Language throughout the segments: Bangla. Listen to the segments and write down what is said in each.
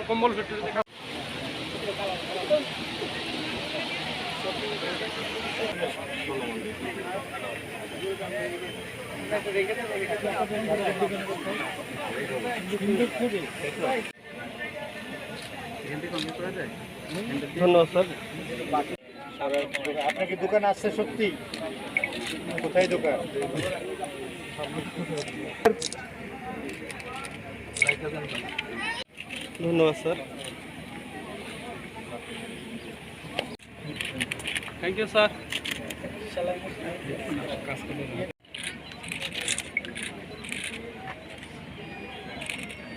কম্বল ধন্যবাদ স্যার। আপনার কি দোকান আসছে সত্যি? কোথায় দোকান? ধন্যবাদ sir. Thank you sir.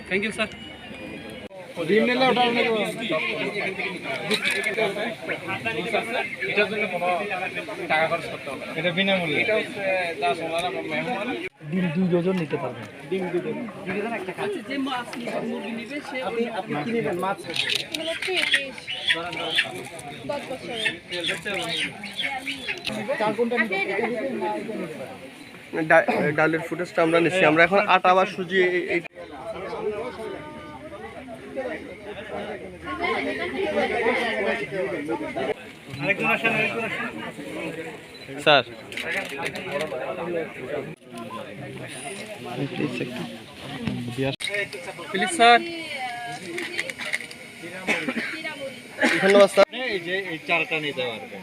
Thank you sir. এটার জন্য কোনো টাকা খরচ করতে হবে না, এটা বিনামূল্যে। এটা হচ্ছে যা সোনার মেহমান ডিম 2 ডজন নিতে পারবেন। ডিম 2 ডজন একটা খাচ্ছে। যে মাছ মুরগি নিবে সে আপনি কিনে নেন মাছ। এগুলো 10 বছরের। চার কোনটা নিতে ডালের ফুটেজটা আমরা নিচ্ছি। আমরা এখন আটা বা সুজি স্যার প্লিজ স্যার। ধন্যবাদ স্যার। এই যে এই চারটা নিতে পারবেন।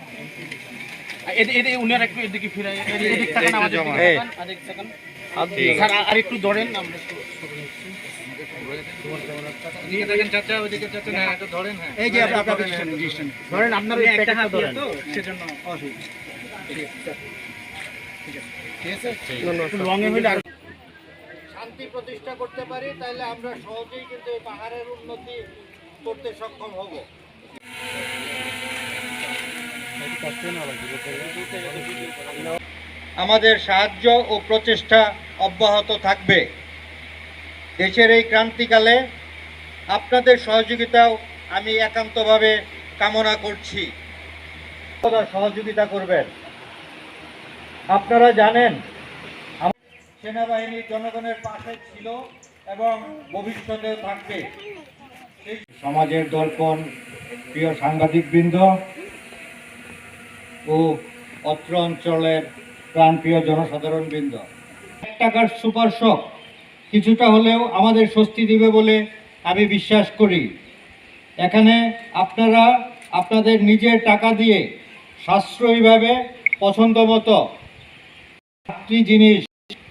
উনার একটু এদিকে ফিরে এদিক থেকে আমাদের আরেক সেকেন্ড স্যার আর একটু ধরেন। আমরা নিয়ে দেখেন চাচা ওইদিকে চাচা না একটু ধরেন। হ্যাঁ এই যে আপনারা রেজিস্ট্রেশন ধরেন আপনার ওই একটা হাত ধরেন তো সেজন্য অসুবিধা। ঠিক আছে ঠিক আছে একটু লং এ হইলে আর শান্তি প্রতিষ্ঠা করতে পারি, তাহলে আমরা সহজেই কিন্তু এই পাহাড়ের উন্নতি করতে সক্ষম হব। আমাদের সাহায্য ও প্রচেষ্টা অব্যাহত থাকবে। দেশের এই ক্রান্তিকালে আপনাদের সহযোগিতাও আমি একান্তভাবে কামনা করছি। সহযোগিতা করবেন। আপনারা জানেন সেনাবাহিনী জনগণের পাশে ছিল এবং ভবিষ্যতেও থাকবে। সমাজের দর্পণ, প্রিয় সাংবাদিকবৃন্দ ও অত্র অঞ্চলের প্রাণপ্রিয় জনসাধারণ বৃন্দ, 1 টাকার সুপার শপ কিছুটা হলেও আমাদের স্বস্তি দিবে বলে আমি বিশ্বাস করি। এখানে আপনারা আপনাদের নিজের টাকা দিয়ে সাশ্রয়ীভাবে পছন্দ মতো জিনিস,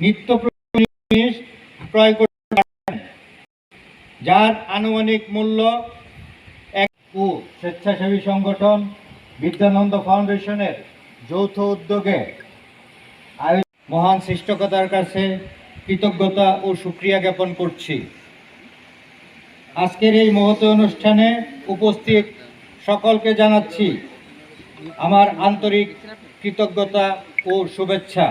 নিত্য প্রয়োজনীয় জিনিস ক্রয় করতে পারেন, যার আনুমানিক মূল্য স্বেচ্ছাসেবী সংগঠন বিদ্যানন্দ ফাউন্ডেশনের যৌথ উদ্যোগে মহান সৃষ্টিকর্তার কাছে কৃতজ্ঞতা ও শুকরিয়া জ্ঞাপন করছি। আজকের এই মহৎ অনুষ্ঠানে উপস্থিত সকলকে জানাচ্ছি আমার আন্তরিক কৃতজ্ঞতা ও শুভেচ্ছা।